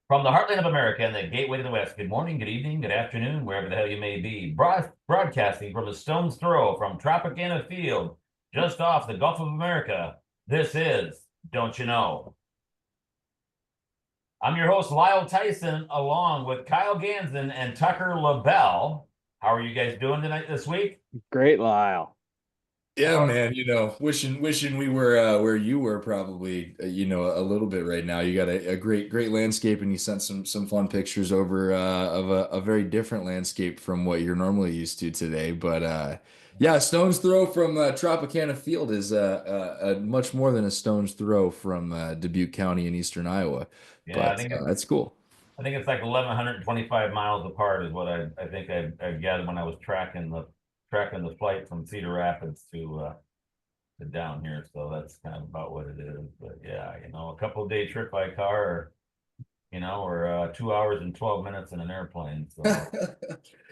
From the heartland of America and the gateway to the West, good morning, good evening, good afternoon, wherever the hell you may be. Broadcasting from a stone's throw from Tropicana Field, just off the Gulf of America. This is Don't You Know? I'm your host, Lyle Tyson, along with Kyle Ganson and Tucker LaBelle. How are you guys doing tonight this week? Great, Lyle. Yeah, All man, wishing we were where you were probably, a little bit right now. You got a great landscape and you sent some fun pictures over of a very different landscape from what you're normally used to today. But yeah, stone's throw from Tropicana Field is much more than a stone's throw from Dubuque County in eastern Iowa. yeah, But that's cool. I think it's like 1,125 miles apart is what I think I gathered when I was tracking the flight from Cedar Rapids to down here. So that's kind of about what it is. But yeah, a couple of day trip by car, or 2 hours and 12 minutes in an airplane. So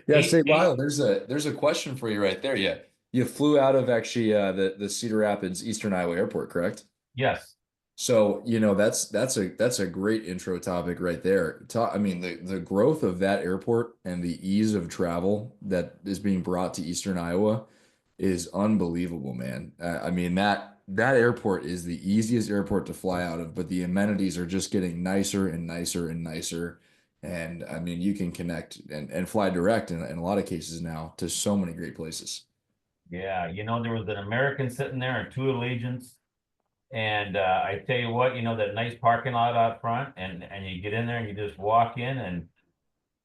Yeah, eight say eight. Lyle, there's a question for you right there. Yeah. You flew out of actually the Cedar Rapids Eastern Iowa Airport, correct? Yes. So, that's a great intro topic right there. I mean, the growth of that airport and the ease of travel that is being brought to Eastern Iowa is unbelievable, man. I mean, that airport is the easiest airport to fly out of, but the amenities are just getting nicer and nicer and nicer. And I mean, you can connect and fly direct in a lot of cases now to so many great places. Yeah. There was an American sitting there and two Allegiants. And I tell you what, that nice parking lot out front, and you get in there and you just walk in and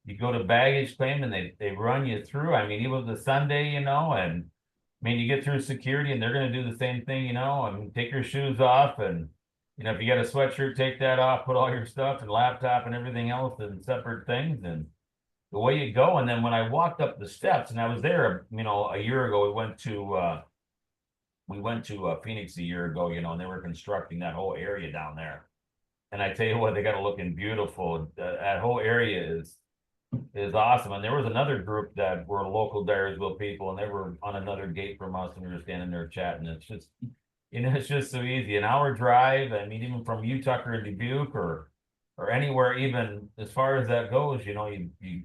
you go to baggage claim and they run you through. I mean, even the Sunday, and I mean, you get through security and they're going to do the same thing, I mean, take your shoes off and, if you got a sweatshirt, take that off, put all your stuff and laptop and everything else in separate things and the way you go. And then when I walked up the steps and I was there, a year ago, we went to Phoenix a year ago, and they were constructing that whole area down there. And I tell you what, they got it looking beautiful. That whole area is awesome. And there was another group that were local Dyersville people, and they were on another gate from us, and we were standing there chatting. It's just so easy. An hour drive. I mean, even from Utah or Dubuque or anywhere, even as far as that goes, you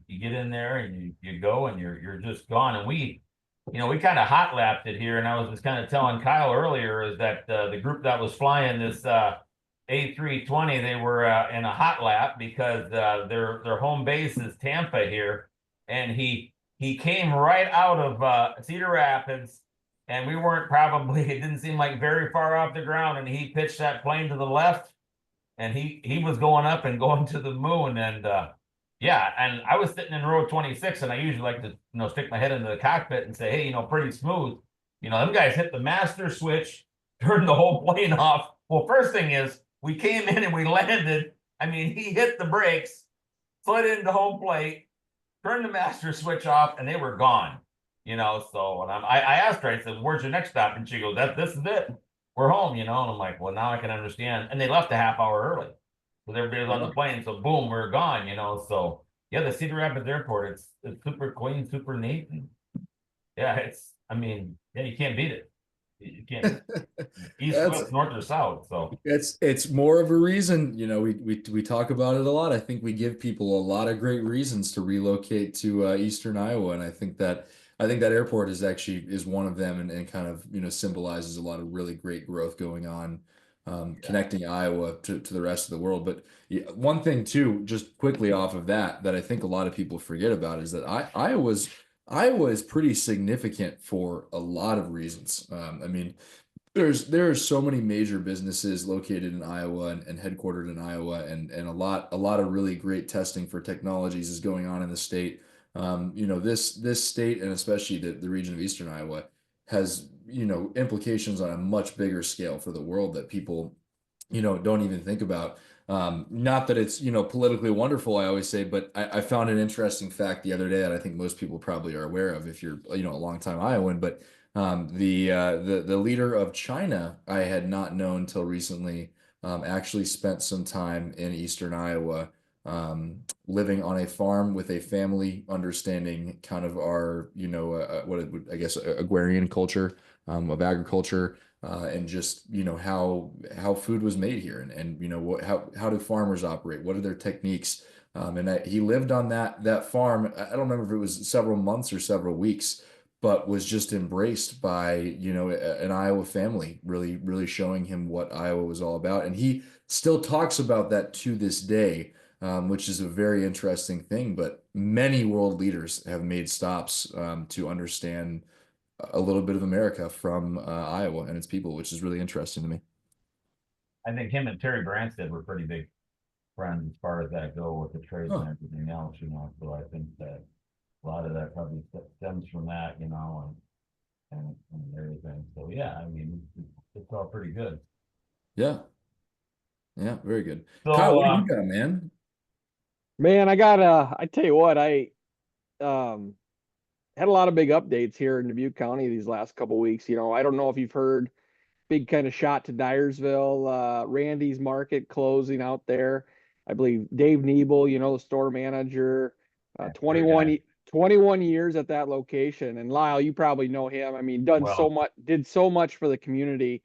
get in there and you go and you're just gone. And we kind of hot lapped it here, and I was just kind of telling Kyle earlier is that the group that was flying this A320, they were in a hot lap because their home base is Tampa here, and he came right out of Cedar Rapids, and we weren't probably it didn't seem like very far off the ground, and he pitched that plane to the left, and he was going up and going to the moon, and yeah, and I was sitting in row 26, and I usually like to, stick my head into the cockpit and say, hey, pretty smooth. Them guys hit the master switch, turned the whole plane off. Well, first thing is, we came in and we landed. I mean, he hit the brakes, slid into home plate, turned the master switch off, and they were gone. So and I asked her, I said, where's your next stop? And she goes, this is it. We're home, and I'm like, well, now I can understand. And they left a half hour early because everybody was on the plane. So boom, we're gone, So yeah, the Cedar Rapids Airport, it's super clean, super neat. And yeah, I mean, yeah, you can't beat it. You can't east, That's west, north, or south. So it's more of a reason, we talk about it a lot. I think we give people a lot of great reasons to relocate to Eastern Iowa, and I think that airport is one of them, and kind of symbolizes a lot of really great growth going on, yeah. connecting Iowa to the rest of the world. But yeah, one thing too, just quickly off of that I think a lot of people forget about is that Iowa is pretty significant for a lot of reasons. I mean, there are so many major businesses located in Iowa and headquartered in Iowa, and a lot of really great testing for technologies is going on in the state. This state, and especially the region of Eastern Iowa, has implications on a much bigger scale for the world that people don't even think about. Not that it's politically wonderful, I always say, but I found an interesting fact the other day that I think most people probably are aware of if you're a longtime Iowan. But the leader of China, I had not known till recently, actually spent some time in Eastern Iowa, living on a farm with a family, understanding kind of our, what it would, I guess, agrarian culture, of agriculture. and just how food was made here, and how do farmers operate? What are their techniques? He lived on that farm. I don't remember if it was several months or several weeks, but was just embraced by an Iowa family, really really showing him what Iowa was all about. And he still talks about that to this day, which is a very interesting thing. But many world leaders have made stops to understand a little bit of America from Iowa and its people, which is really interesting to me. I think him and Terry Branstad were pretty big friends as far as that go with the trades and Huh. everything else, so I think that a lot of that probably stems from that, and everything. So yeah, I mean, it's all pretty good. Yeah. Yeah. Very good. Kyle, So, what do you got, man? Man, I tell you what, I um had a lot of big updates here in Dubuque County these last couple weeks. I don't know if you've heard big kind of shot to Dyersville, Randy's Market closing out there. I believe Dave Niebel, the store manager, yeah, great guy. 21 years at that location. And Lyle, you probably know him. I mean, done so Well, much, did so much for the community.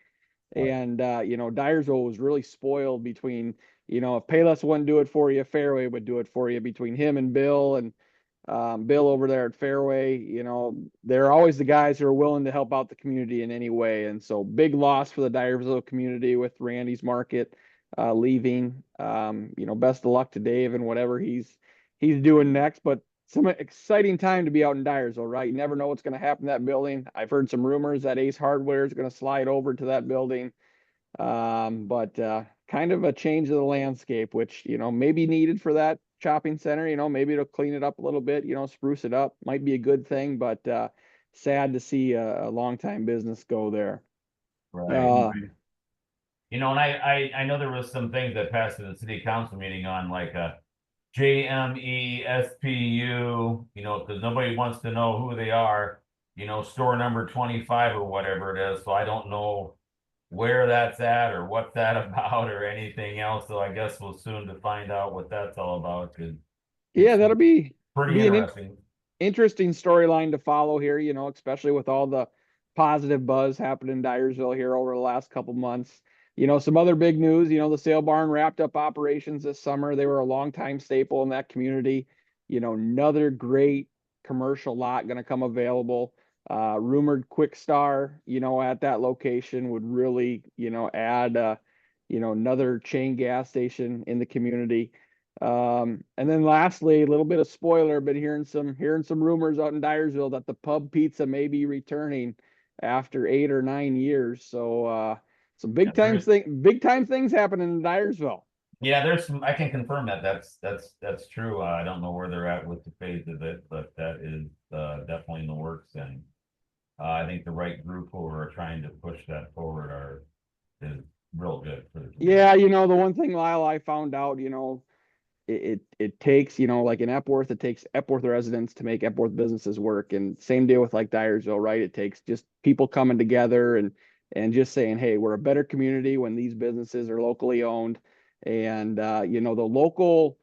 right, And Dyersville was really spoiled between, if Payless wouldn't do it for you, Fairway would do it for you between him and Bill and Bill over there at Fairway. They're always the guys who are willing to help out the community in any way. And so big loss for the Dyersville community with Randy's Market leaving. Best of luck to Dave and whatever he's doing next. But some exciting time to be out in Dyersville, right? You never know what's going to happen in that building. I've heard some rumors that Ace Hardware is going to slide over to that building. But kind of a change of the landscape, which, maybe needed for that shopping center. Maybe it'll clean it up a little bit, spruce it up. Might be a good thing, but sad to see a long time business go there. right. Uh, And I know there was some things that passed in the city council meeting on like JMESPU, because nobody wants to know who they are, store number 25 or whatever it is. So I don't know where that's at or what that about or anything else. So I guess we'll soon to find out what that's all about because yeah, it's that'll pretty be an interesting. interesting storyline to follow here, especially with all the positive buzz happening in Dyersville here over the last couple months. Some other big news, the sale barn wrapped up operations this summer. They were a longtime staple in that community. Another great commercial lot going to come available. Rumored Quick Star, at that location would really, add, another chain gas station in the community. And then lastly, a little bit of spoiler, but hearing some rumors out in Dyersville that the pub pizza may be returning after 8 or 9 years. So some Yeah, big time things happening in Dyersville. yeah, there's some, I can confirm that that's true. I don't know where they're at with the phase of it, but that is definitely in the works. And I think the right group who are trying to push that forward is real good for the community. Yeah, the one thing, Lyle, I found out, it takes, like in Epworth, it takes Epworth residents to make Epworth businesses work. And same deal with like Dyersville, right? It takes just people coming together and just saying, hey, we're a better community when these businesses are locally owned. And the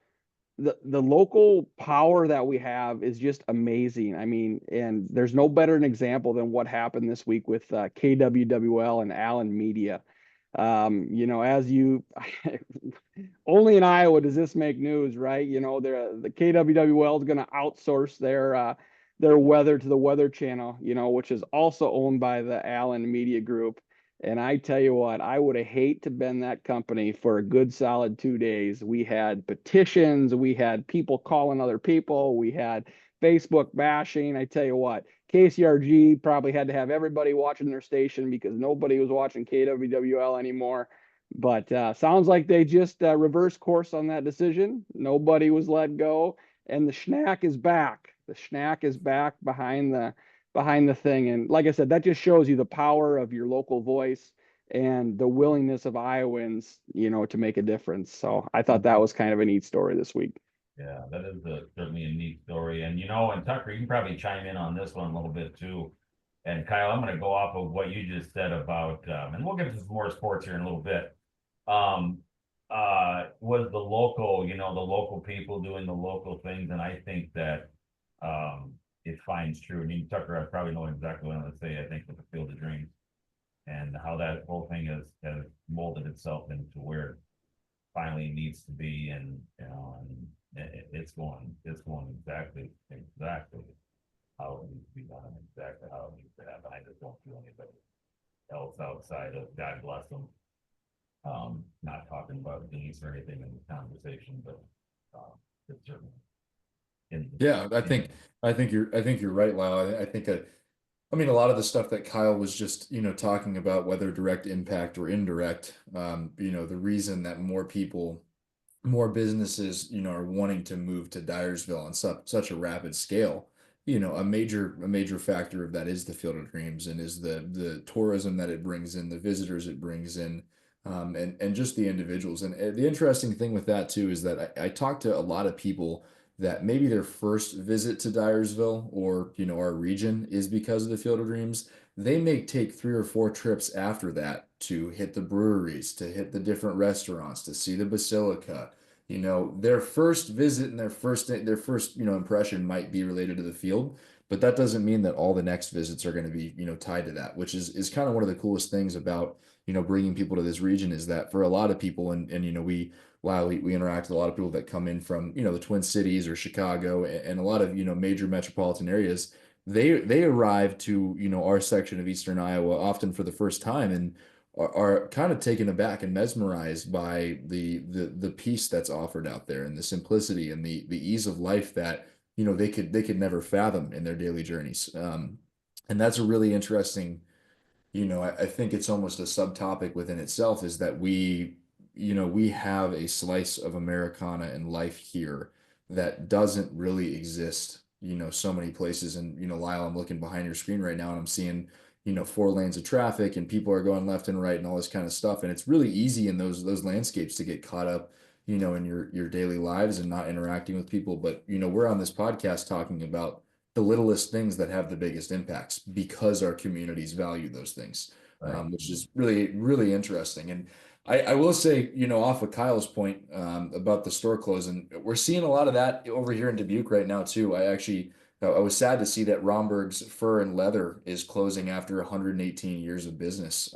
local power that we have is just amazing. I mean, and there's no better an example than what happened this week with KWWL and Allen Media. As you only in Iowa does this make news, right? The KWWL is going to outsource their weather to the Weather Channel, which is also owned by the Allen Media Group. And I tell you what, I would have hate to been that company for a good solid 2 days. We had petitions, we had people calling other people, we had Facebook bashing. I tell you what, KCRG probably had to have everybody watching their station because nobody was watching KWWL anymore. But sounds like they just reversed course on that decision. Nobody was let go, and the schnack is back. The schnack is back behind the thing. And like I said, that just shows you the power of your local voice and the willingness of Iowans, to make a difference. So I thought that was kind of a neat story this week. Yeah, that is certainly a neat story. And and Tucker, you can probably chime in on this one a little bit too. And Kyle, I'm going to go off of what you just said about, and we'll get to some more sports here in a little bit. Um, was the local people doing the local things, and I think that it finds true. I mean, Tucker, I probably know exactly what I'm going to say. I think with the Field of Dreams. and how that whole thing has molded itself into where it finally needs to be, and it's going exactly how it needs to be done, and exactly how it needs to happen. I just don't feel anybody else outside of God bless them. Not talking about Denise or anything in the conversation, but it's certainly. Yeah, I think you're right, Lyle. I think I mean, a lot of the stuff that Kyle was just, talking about, whether direct impact or indirect, the reason that more people, more businesses, are wanting to move to Dyersville on such a rapid scale. A major factor of that is the Field of Dreams, and is the tourism that it brings in, the visitors it brings in, and just the individuals. And the interesting thing with that too is that I talked to a lot of people that maybe their first visit to Dyersville, or our region, is because of the Field of Dreams. They may take 3 or 4 trips after that to hit the breweries, to hit the different restaurants, to see the basilica. Their first visit and their first impression might be related to the field, but that doesn't mean that all the next visits are going to be tied to that, which is kind of one of the coolest things about bringing people to this region, is that for a lot of people, and we interact with a lot of people that come in from the Twin Cities or Chicago, and a lot of major metropolitan areas. They arrive to our section of Eastern Iowa often for the first time, and are kind of taken aback and mesmerized by the peace that's offered out there, and the simplicity and the ease of life that they could never fathom in their daily journeys. And that's a really interesting, I think it's almost a subtopic within itself, is that we have a slice of Americana and life here that doesn't really exist, so many places. And, Lyle, I'm looking behind your screen right now, and I'm seeing, 4 lanes of traffic, and people are going left and right and all this kind of stuff. And it's really easy in those landscapes to get caught up, in your daily lives and not interacting with people. But, we're on this podcast talking about the littlest things that have the biggest impacts, because our communities value those things, Right. which is really, really interesting. And I will say, off of Kyle's point, about the store closing, we're seeing a lot of that over here in Dubuque right now too. I was sad to see that Romberg's Fur and Leather is closing after 118 years of business,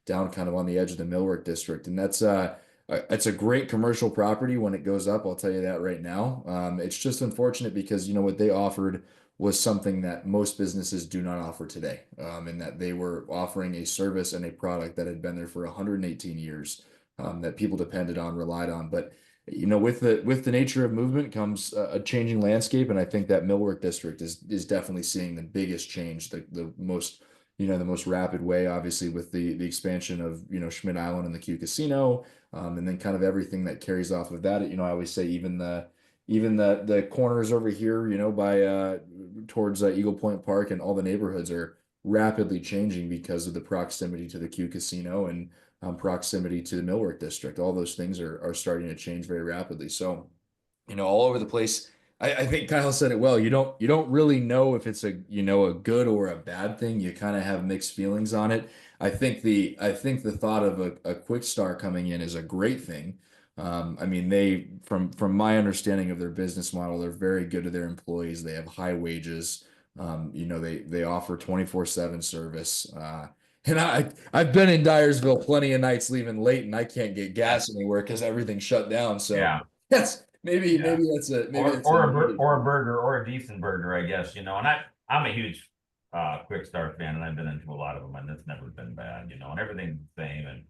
down kind of on the edge of the Millwork District. And it's a great commercial property when it goes up. I'll tell you that right now. It's just unfortunate because, what they offered was something that most businesses do not offer today, and that they were offering a service and a product that had been there for 118 years, that people depended on, relied on. But with the nature of movement comes a changing landscape, and I think that Millwork District is definitely seeing the biggest change, the most rapid way, obviously, with the expansion of Schmidt Island and the Q Casino, and then kind of everything that carries off of that. I always say even the corners over here, by towards Eagle Point Park, and all the neighborhoods are rapidly changing because of the proximity to the Q Casino, and proximity to the Millwork District. All those things are starting to change very rapidly. So, all over the place. I think Kyle said it well. You don't really know if it's a good or a bad thing. You kind of have mixed feelings on it. I think the thought of a quick star coming in is a great thing. I mean, from my understanding of their business model, they're very good to their employees. They have high wages. They offer 24/7 service. And I've been in Dyersville plenty of nights leaving late, and I can't get gas anywhere because everything's shut down. So Yeah. that's maybe Yeah. maybe that's a maybe that's or a burger, or a decent burger, I guess, and I'm a huge Quick Start fan, and I've been into a lot of them, and it's never been bad, and everything's the same, and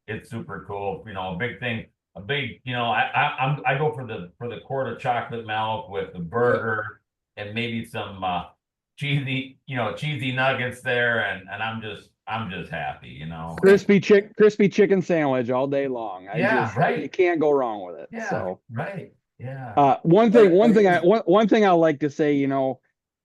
it's super cool. A big thing, I go for the quart of chocolate milk with the burger, and maybe some cheesy nuggets there, and I'm just happy. Crispy chicken sandwich all day long. Yeah, right. You can't go wrong with it. Yeah, So right. Yeah. one thing I like to say,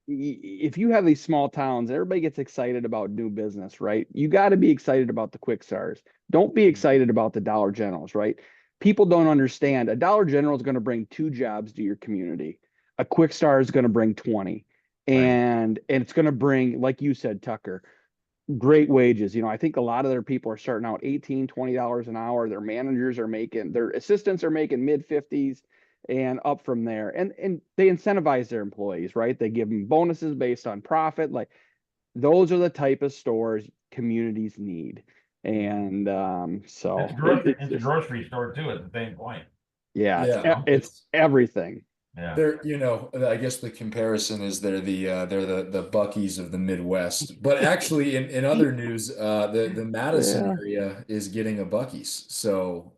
if you have these small towns, everybody gets excited about new business, right? You got to be excited about the Quick Stars. Don't be excited about the Dollar Generals, right? People don't understand. A Dollar General is going to bring 2 jobs to your community. A Quick Star is going to bring 20. And it's going to bring, like you said, Tucker, great wages. I think a lot of their people are starting out $18-20 an hour. Their their assistants are making mid-50s and up from there. And they incentivize their employees, right? They give them bonuses based on profit. Like, those are the type of stores communities need. And so It's a grocery store too at the same point. yeah, Yeah, it's everything. Yeah. they're, I guess the comparison is they're the Buckies of the Midwest. But actually, in other news, the Madison Yeah. area is getting a Bucky's. So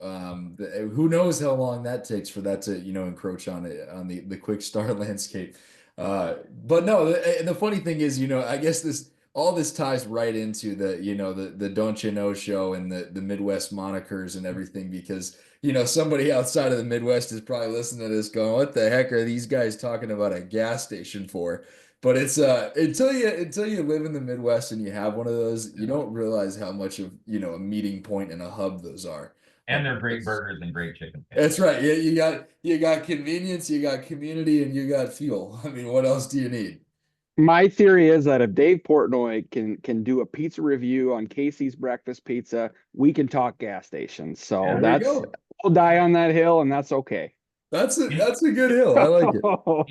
who knows how long that takes for that to encroach on it on the quick star landscape. But no, the funny thing is, I guess all this ties right into the Donchaknow show and the Midwest monikers and everything, because somebody outside of the Midwest is probably listening to this going, what the heck are these guys talking about a gas station for? But it's until you live in the Midwest and you have one of those, you don't realize how much of a meeting point and a hub those are. And they're great That's burgers and great chicken. that's right. Yeah, you got convenience, you got community, and you got fuel. I mean, what else do you need? My theory is that if Dave Portnoy can do a pizza review on Casey's Breakfast Pizza, we can talk gas stations. So There you that's go. we'll die on that hill, and that's okay. That's a good hill. I like it. Going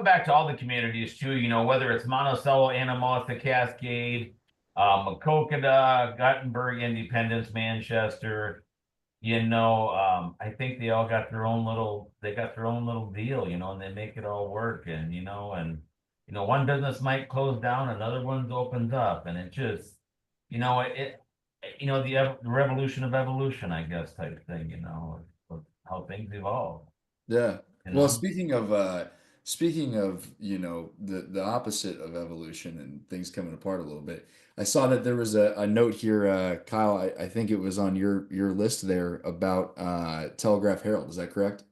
back to all the communities too, whether it's Monticello, Anamosa, Cascade, Macokota, Gothenburg, Independence, Manchester, I think they all got their own little deal, and they make it all work. And one business might close down, another one opens up, and it just, the revolution of evolution, I guess, type thing, of how things evolve. Yeah. You Well, know? speaking of, the opposite of evolution and things coming apart a little bit, I saw that there was a note here, Kyle, I think it was on your list there about Telegraph Herald. Is that correct?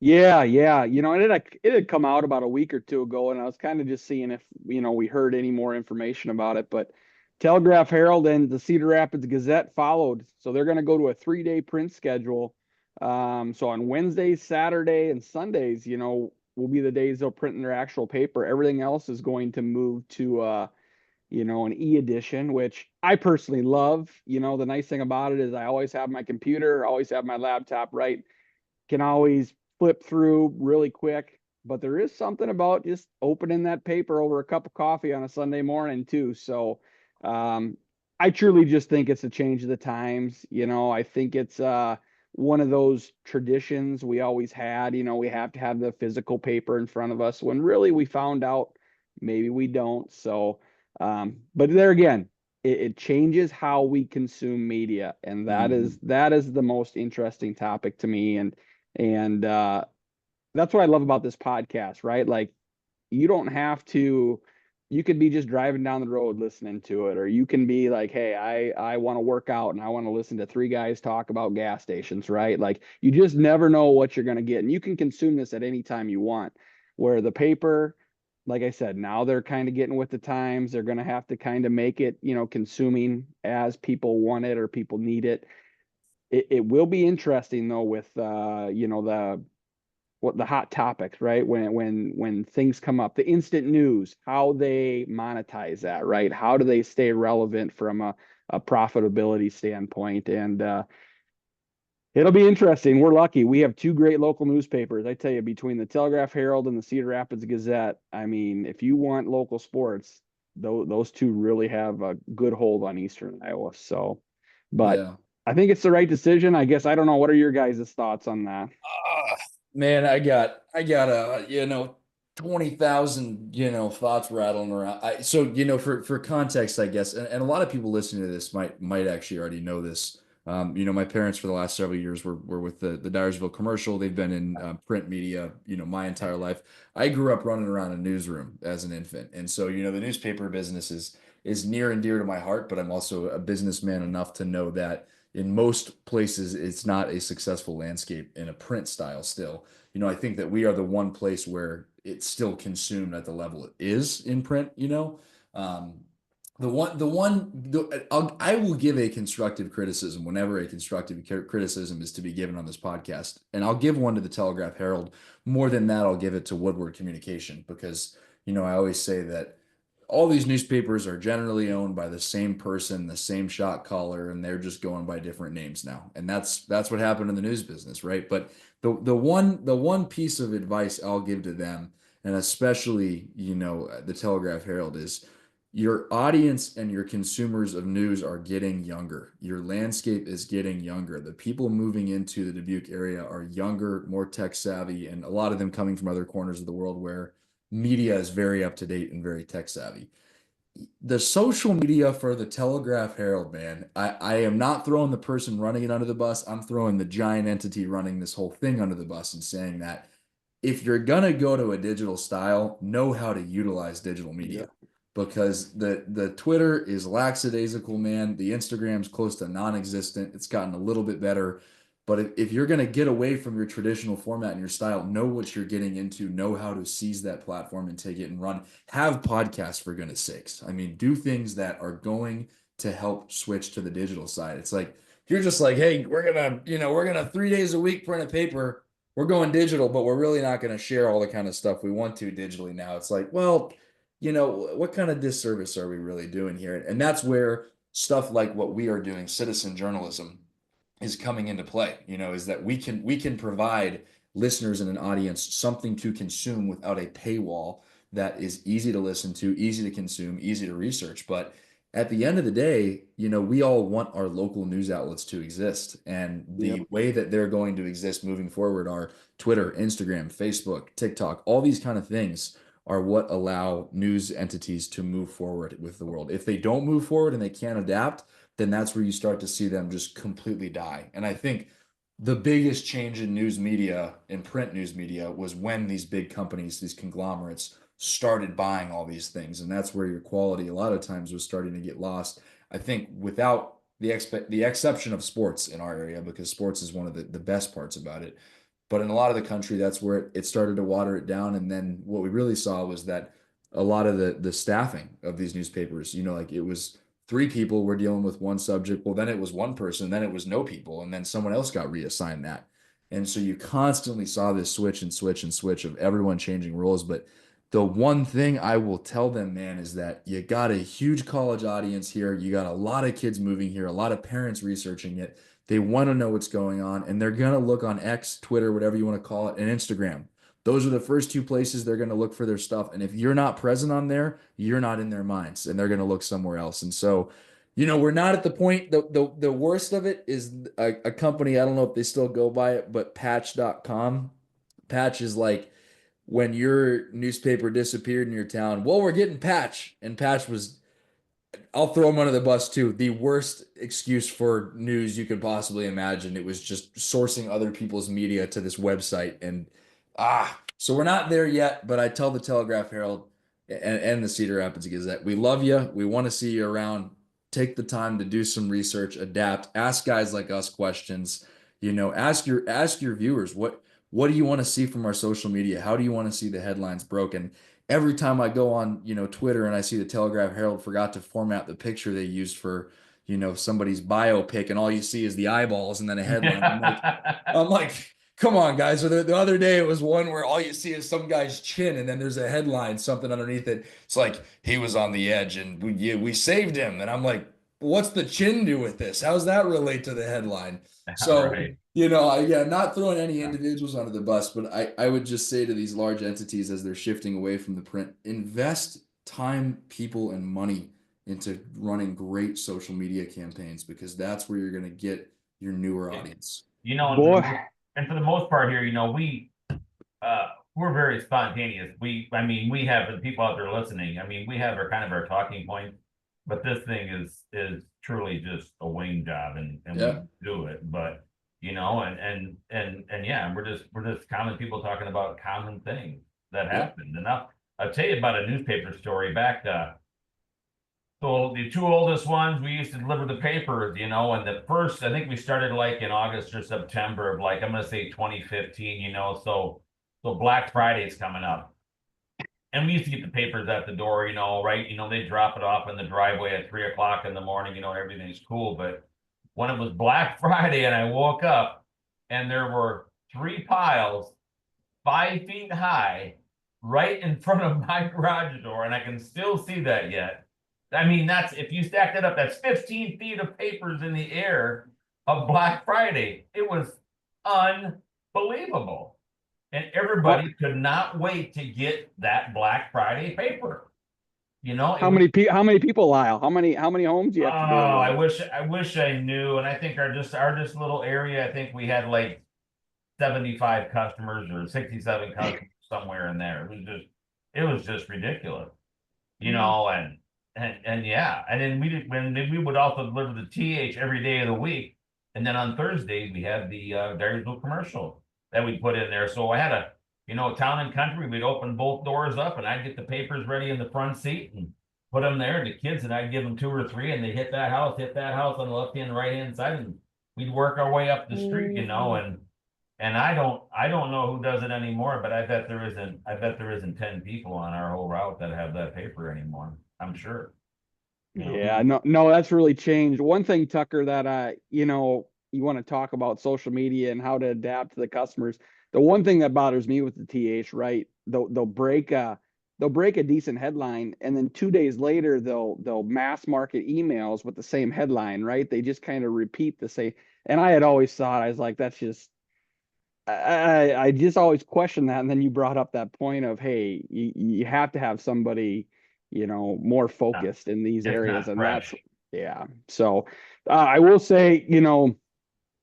Yeah. It had come out about a week or two ago, and I was kind of just seeing if we heard any more information about it. But Telegraph Herald and the Cedar Rapids Gazette followed, so they're going to go to a 3-day print schedule. So on Wednesdays, Saturday, and Sundays, will be the days they'll print in their actual paper. Everything else is going to move to an e-edition, which I personally love. The nice thing about it is I always have my computer, always have my laptop, right? Can always flip through really quick. But there is something about just opening that paper over a cup of coffee on a Sunday morning too. So I truly just think it's a change of the times. I think it's one of those traditions we always had. We have to have the physical paper in front of us, when really we found out maybe we don't. So but there again, it changes how we consume media, and that is Mhm. the most interesting topic to me. And that's what I love about this podcast, right? Like, you don't have to, you could be just driving down the road listening to it, or you can be like, hey, I want to work out and I want to listen to three guys talk about gas stations, right? Like, you just never know what you're going to get, and you can consume this at any time you want. Where the paper, like I said, now they're kind of getting with the times. They're going to have to kind of make it, consuming as people want it or people need it. It will be interesting though with the hot topics, right? When things come up, the instant news, how they monetize that, right? How do they stay relevant from a profitability standpoint? And it'll be interesting. We're lucky. We have two great local newspapers. I tell you, between the Telegraph Herald and the Cedar Rapids Gazette, I mean, if you want local sports, those two really have a good hold on Eastern Iowa. So, but Yeah. I think it's the right decision. I guess I don't know. What are your guys' thoughts on that? Man, I got 20,000, thoughts rattling around. So, for context, I guess, and a lot of people listening to this might actually already know this. My parents for the last several years were with the Dyersville Commercial. They've been in print media, my entire life. I grew up running around a newsroom as an infant. And so, the newspaper business is near and dear to my heart, but I'm also a businessman enough to know that in most places it's not a successful landscape in a print style still. I think that we are the one place where it's still consumed at the level it is in print. um, I will give a constructive criticism whenever a constructive criticism is to be given on this podcast, and I'll give one to the Telegraph Herald. More than that, I'll give it to Woodward Communication, because I always say that all these newspapers are generally owned by the same person, the same shot caller, and they're just going by different names now. And that's what happened in the news business, right? But the one piece of advice I'll give to them, and especially, the Telegraph Herald, is your audience and your consumers of news are getting younger. Your landscape is getting younger. The people moving into the Dubuque area are younger, more tech savvy, and a lot of them coming from other corners of the world where media is very up to date and very tech savvy. The social media for the Telegraph Herald, man, I am not throwing the person running it under the bus. I'm throwing the giant entity running this whole thing under the bus and saying that if you're gonna go to a digital style, know how to utilize digital media. Yeah. Because the Twitter is lackadaisical, man. The Instagram's close to non-existent. It's gotten a little bit better. But if you're going to get away from your traditional format and your style, know what you're getting into, know how to seize that platform and take it and run. Have podcasts, for goodness sakes. I mean, do things that are going to help switch to the digital side. It's like, you're just like, hey, we're gonna 3 days a week print a paper. We're going digital, but we're really not going to share all the kind of stuff we want to digitally now. It's like, well, what kind of disservice are we really doing here? And that's where stuff like what we are doing, citizen journalism, is coming into play. Is that we can provide listeners and an audience something to consume without a paywall that is easy to listen to, easy to consume, easy to research. But at the end of the day, we all want our local news outlets to exist. And the way that they're going to exist moving forward are Twitter, Instagram, Facebook, TikTok, all these kind of things are what allow news entities to move forward with the world. If they don't move forward and they can't adapt, then that's where you start to see them just completely die. And I think the biggest change in news media, in print news media, was when these big companies, these conglomerates, started buying all these things. And that's where your quality a lot of times was starting to get lost. I think without the exception of sports in our area, because sports is one of the best parts about it. But in a lot of the country, that's where it started to water it down. And then what we really saw was that a lot of the staffing of these newspapers, like it was three people were dealing with one subject. Well, then it was one person, then it was no people, and then someone else got reassigned that. And so you constantly saw this switch and switch and switch of everyone changing roles. But the one thing I will tell them, man, is that you got a huge college audience here. You got a lot of kids moving here, a lot of parents researching it. They want to know what's going on, and they're going to look on X, Twitter, whatever you want to call it, and Instagram. Those are the first two places they're going to look for their stuff. And if you're not present on there, you're not in their minds, and they're going to look somewhere else. And so, we're not at the point. The worst of it is a company, I don't know if they still go by it, but patch.com. Patch is like when your newspaper disappeared in your town. Well, we're getting Patch. And Patch was, I'll throw him under the bus too. The worst excuse for news you could possibly imagine. It was just sourcing other people's media to this website. And so we're not there yet, but I tell the Telegraph Herald and the Cedar Rapids Gazette, we love you. We want to see you around. Take the time to do some research, adapt, ask guys like us questions. Ask your viewers what do you want to see from our social media? How do you want to see the headlines broken? Every time I go on, Twitter and I see the Telegraph Herald forgot to format the picture they used for, somebody's biopic, and all you see is the eyeballs and then a headline. I'm like, come on, guys. So the other day it was one where all you see is some guy's chin, and then there's a headline, something underneath it. It's like, he was on the edge and we saved him. And I'm like, what's the chin do with this? How's that relate to the headline? So, Right. not throwing any individuals under the bus, but I would just say to these large entities as they're shifting away from the print, invest time, people, and money into running great social media campaigns, because that's where you're going to get your newer audience. Boy. And for the most part here, we're very spontaneous. We have the people out there listening. We have our talking points, but this thing is truly just a wing job, and Yeah. we do it. But yeah, we're just common people talking about common things that happened. And I'll tell you about a newspaper story back so the two oldest ones, we used to deliver the papers, and the first, I think we started like in August or September of like, I'm going to say 2015, so Black Friday's coming up. And we used to get the papers at the door, right? They drop it off in the driveway at 3 o'clock in the morning, everything's cool. But when it was Black Friday and I woke up and there were 3 piles 5 feet high right in front of my garage door, and I can still see that yet. That's, if you stack that up, that's 15 feet of papers in the air of Black Friday. It was unbelievable. And everybody could not wait to get that Black Friday paper. You know, How many people, Lyle? How many homes do you oh, have to deliver? I wish I knew. And I think our just little area, I think we had like 75 customers or 67 customers somewhere in there. It was just ridiculous, you know, and yeah. And then we would also deliver the TH every day of the week. And then on Thursdays we had the Dyersville commercial that we put in there. So I had a, town and country, we'd open both doors up and I'd get the papers ready in the front seat and put them there, and the kids, and I'd give them 2 or 3, and they hit that house on the left hand, right hand side, and we'd work our way up the street, and I don't know who does it anymore, but I bet there isn't 10 people on our whole route that have that paper anymore. I'm sure. Yeah, no, that's really changed. One thing, Tucker, that you want to talk about social media and how to adapt to the customers. The one thing that bothers me with the TH, right? They'll break a decent headline, and then 2 days later they'll mass market emails with the same headline, right? They just kind of repeat the same. And I had always thought, I was like, that's just I just always question that. And then you brought up that point of, hey, you have to have somebody, more focused in these It's areas. not And fresh. yeah. So I will say,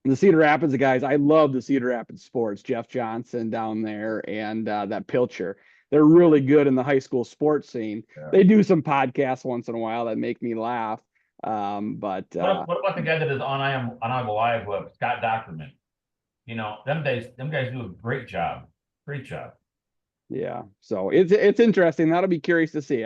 the Cedar Rapids guys, I love the Cedar Rapids sports, Jeff Johnson down there and that Pilcher. They're really good in the high school sports scene. Yeah. They do some podcasts once in a while that make me laugh. But What about the guy that is on I Am Alive, Scott Dockerman? Them guys do a great job. Great job. yeah, so it's interesting. That'll be curious to see.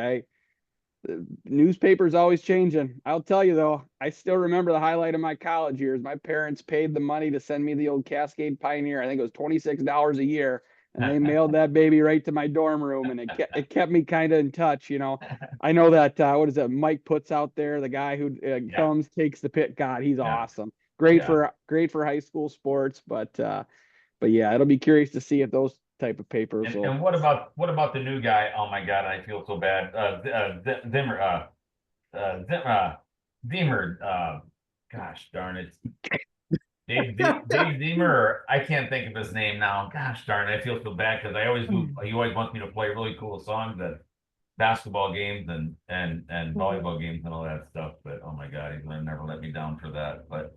The newspaper's always changing. I'll tell you though, I still remember the highlight of my college years. My parents paid the money to send me the old Cascade Pioneer. I think it was $26 a year, and they mailed that baby right to my dorm room, and it kept me kind of in touch. I know that what is it? Mike puts out there, the guy who comes, takes the pit. God, he's awesome. Great for high school sports, but yeah, it'll be curious to see if those type of papers will. And what about the new guy? Oh my God, I feel so bad. Zimmer, Zimmer, gosh darn it. Dave Zimmer, I can't think of his name now. Gosh darn it, I feel so bad because he always wants me to play really cool songs at basketball games and volleyball games and all that stuff. But oh my God, he's gonna never let me down for that. But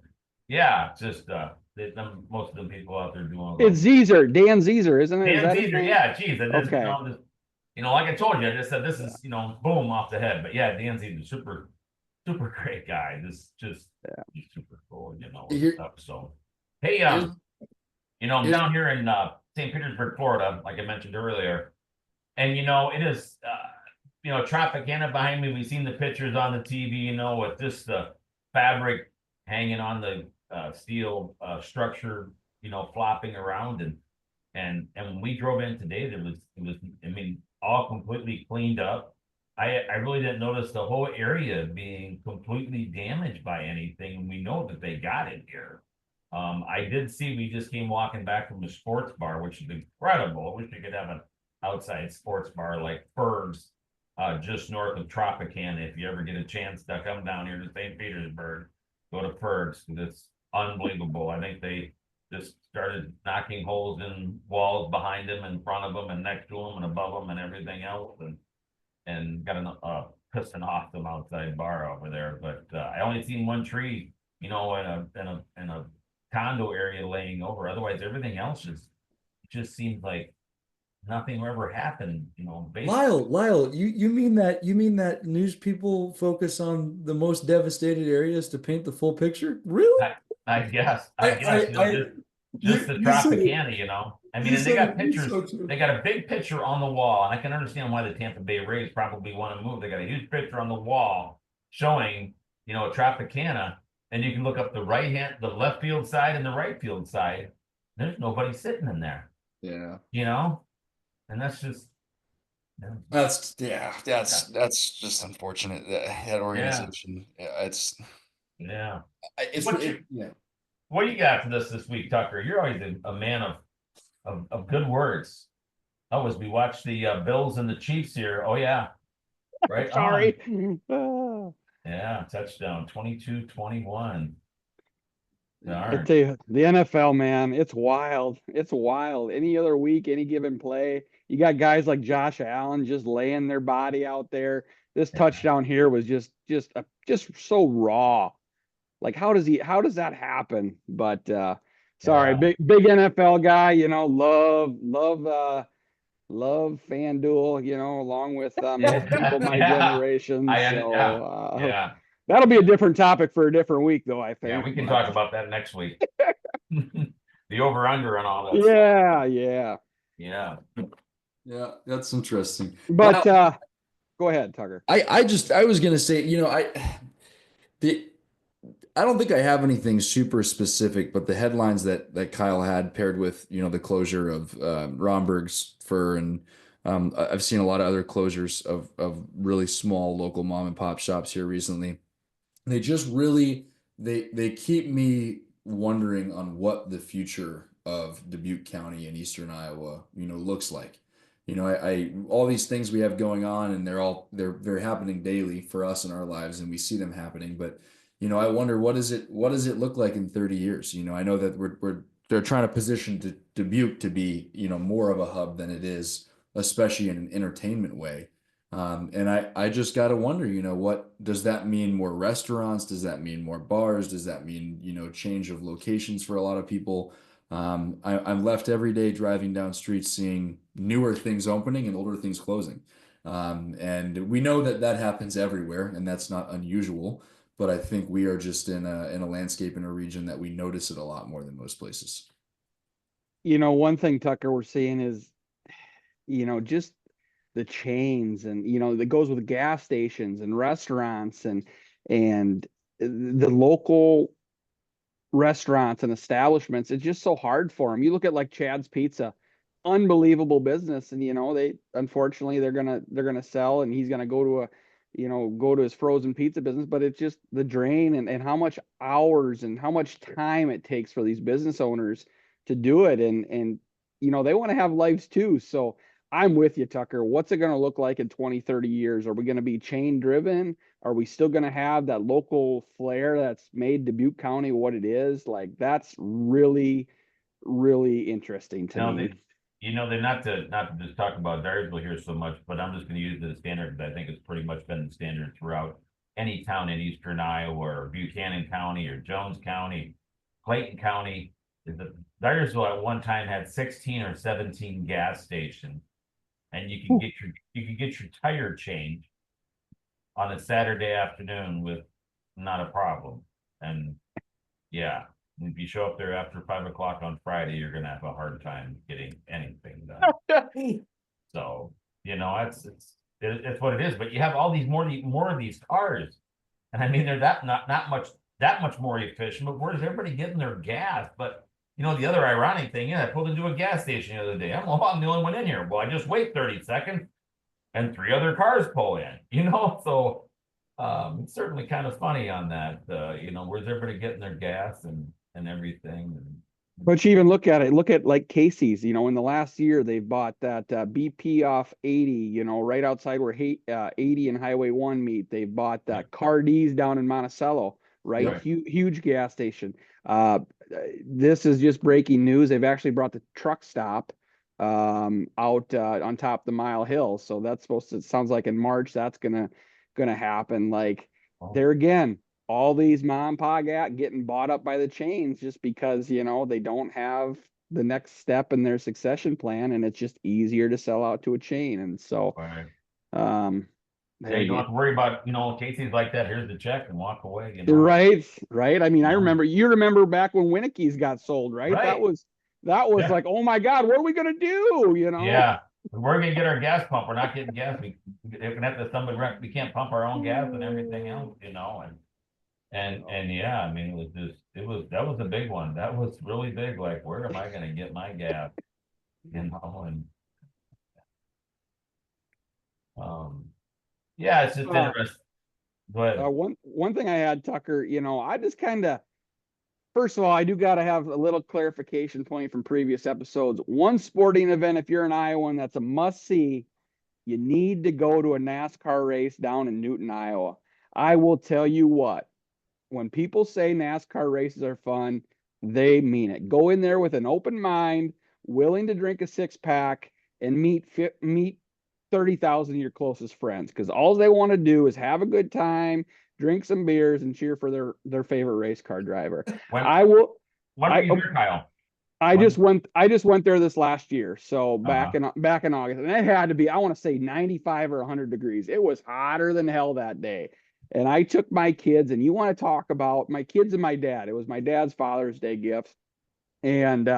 yeah, just most of the people out there doing. It's Zezer, Dan Zezer, isn't it? Dan Zezer, yeah, geez, and this, okay. Like I told you, I just said this is boom off the head. But yeah, Dan Zezer's super great guy. He's super cool, stuff. So hey, I'm down here in St. Petersburg, Florida, like I mentioned earlier, and it is Tropicana behind me. We've seen the pictures on the TV, with this the fabric hanging on the steel structure, flopping around, and when we drove in today, it was I mean, all completely cleaned up. I really didn't notice the whole area being completely damaged by anything. We know that they got it here. I did see, we just came walking back from the sports bar, which is incredible. I wish we could have an outside sports bar like Ferg's, just north of Tropicana. If you ever get a chance to come down here to St. Petersburg, go to Ferg's. It's unbelievable. I think they just started knocking holes in walls behind them, in front of them, and next to them, and above them, and everything else, and got a pissing off them outside bar over there. But I only seen one tree, in a condo area laying over. Otherwise, everything else just seems like nothing ever happened. Lyle, you mean that news people focus on the most devastated areas to paint the full picture? Really? I guess just the Tropicana, I mean, and they got pictures. They got a big picture on the wall, and I can understand why the Tampa Bay Rays probably want to move. They got a huge picture on the wall showing, Tropicana, and you can look up the left field side and the right field side. There's nobody sitting in there. Yeah. And that's just. That's just unfortunate that organization. It's what do you got for this week, Tucker? You're always a man of good words. Oh, as we watch the Bills and the Chiefs here. Oh yeah, right. Sorry. Yeah, touchdown 22-21. They I aren't. tell you, the NFL, man, it's wild. It's wild. Any other week, any given play, you got guys like Josh Allen just laying their body out there. This Yeah. touchdown here was just so raw. Like, how does that happen? But sorry, Yeah. big NFL guy, love FanDuel, along with most people my Yeah. generation. Yeah. So Yeah. that'll be a different topic for a different week, though, I Yeah. think. We can But talk about that next week. The over under and all that stuff. yeah, yeah. Yeah. Yeah, that's interesting. But Well, go ahead, Tucker. I was gonna say, the I don't think I have anything super specific, but the headlines that Kyle had paired with, the closure of Romberg's fur, and I've seen a lot of other closures of really small local mom and pop shops here recently. They just really they keep me wondering on what the future of Dubuque County and Eastern Iowa, looks like. I all these things we have going on, and they're happening daily for us in our lives, and we see them happening. But I wonder what does it look like in 30 years? I know that they're trying to position Dubuque to be more of a hub than it is, especially in an entertainment way. And I just got to wonder, what does that mean? More restaurants? Does that mean more bars? Does that mean, change of locations for a lot of people? I'm left every day driving down streets seeing newer things opening and older things closing. And we know that that happens everywhere, and that's not unusual. But I think we are just in a landscape in a region that we notice it a lot more than most places. One thing, Tucker, we're seeing is, just the chains, and that goes with gas stations and restaurants, and the local restaurants and establishments. It's just so hard for them. You look at like Chad's Pizza, unbelievable business, and they unfortunately they're gonna sell, and he's gonna go to his frozen pizza business. But it's just the drain, and how much hours and how much time it takes for these business owners to do it, and they want to have lives too. So I'm with you, Tucker. What's it going to look like in 20, 30 years? Are we going to be chain driven? Are we still going to have that local flair that's made Dubuque County what it is? Like, that's really, really interesting to No, me. they're not to just talk about Dyersville here so much, but I'm just going to use it as standard because I think it's pretty much been the standard throughout any town in eastern Iowa or Buchanan County or Jones County, Clayton County. Is that Dyersville at one time had 16 or 17 gas stations, and you can get your tire changed on a Saturday afternoon with not a problem. And yeah, if you show up there after 5 o'clock on Friday, you're gonna have a hard time getting anything done. So, it's what it is. But you have all these more of these cars. And I mean they're that much more efficient, but where's everybody getting their gas? But the other ironic thing is I pulled into a gas station the other day. I'm the only one in here. Well, I just wait 30 seconds and three other cars pull in. So it's certainly kind of funny on that. Where's everybody getting their gas and everything? But you even look at like Casey's, in the last year, they've bought that BP off 80, right outside where 80 and Highway 1 meet. They've bought Cardi's down in Monticello, right? Right. Huge gas station. This is just breaking news. They've actually brought the truck stop out on top of the Mile Hill. So that's it sounds like in March that's gonna happen. Like, Oh, there again, all these mom and pop getting bought up by the chains just because they don't have the next step in their succession plan, and it's just easier to sell out to a chain. And so right. um Yeah, you don't hey, have to worry about, Casey's like that. Here's the check and walk away. right. I mean, I No. remember, you remember back when Winnicke's got sold, right? That Right. was Yeah. like, oh my God, what are we gonna do? Yeah. We're gonna get our gas pump. We're not getting gas. We're gonna have to somebody we can't pump our own gas and everything else. And yeah, I mean, that was a big one. That was really big. Like, where am I gonna get my gas? And um, yeah, it's just Uh, interesting. But one thing I had, Tucker, I just kind of, first of all, I do got to have a little clarification point from previous episodes. One sporting event, if you're an Iowan, that's a must see. You need to go to a NASCAR race down in Newton, Iowa. I will tell you what, when people say NASCAR races are fun, they mean it. Go in there with an open mind, willing to drink a 6-pack and meet 30,000 of your closest friends, because all they want to do is have a good time, drink some beers, and cheer for their favorite race car driver. When I will. when were you there, Kyle? I When? just went there this last year. So Uh-huh. back in August, and it had to be, I want to say 95 or 100 degrees. It was hotter than hell that day. And I took my kids, and you want to talk about my kids and my dad. It was my dad's Father's Day gift. And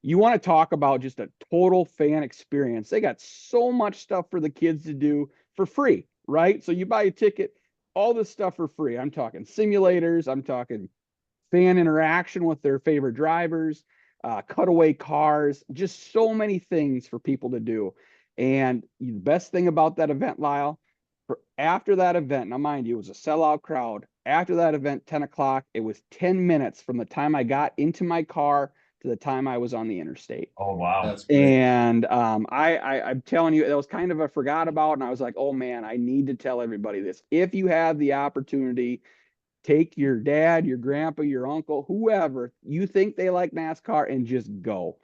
you want to talk about just a total fan experience. They got so much stuff for the kids to do for free, right? So you buy a ticket, all this stuff for free. I'm talking simulators, I'm talking fan interaction with their favorite drivers, cutaway cars, just so many things for people to do. And the best thing about that event, Lyle, after that event, now mind you, it was a sellout crowd. After that event, 10 o'clock, it was 10 minutes from the time I got into my car to the time I was on the interstate. Oh wow. That's great. And I'm telling you, that was kind of a forgot about, and I was like, oh man, I need to tell everybody this. If you have the opportunity, take your dad, your grandpa, your uncle, whoever you think they like NASCAR, and just go.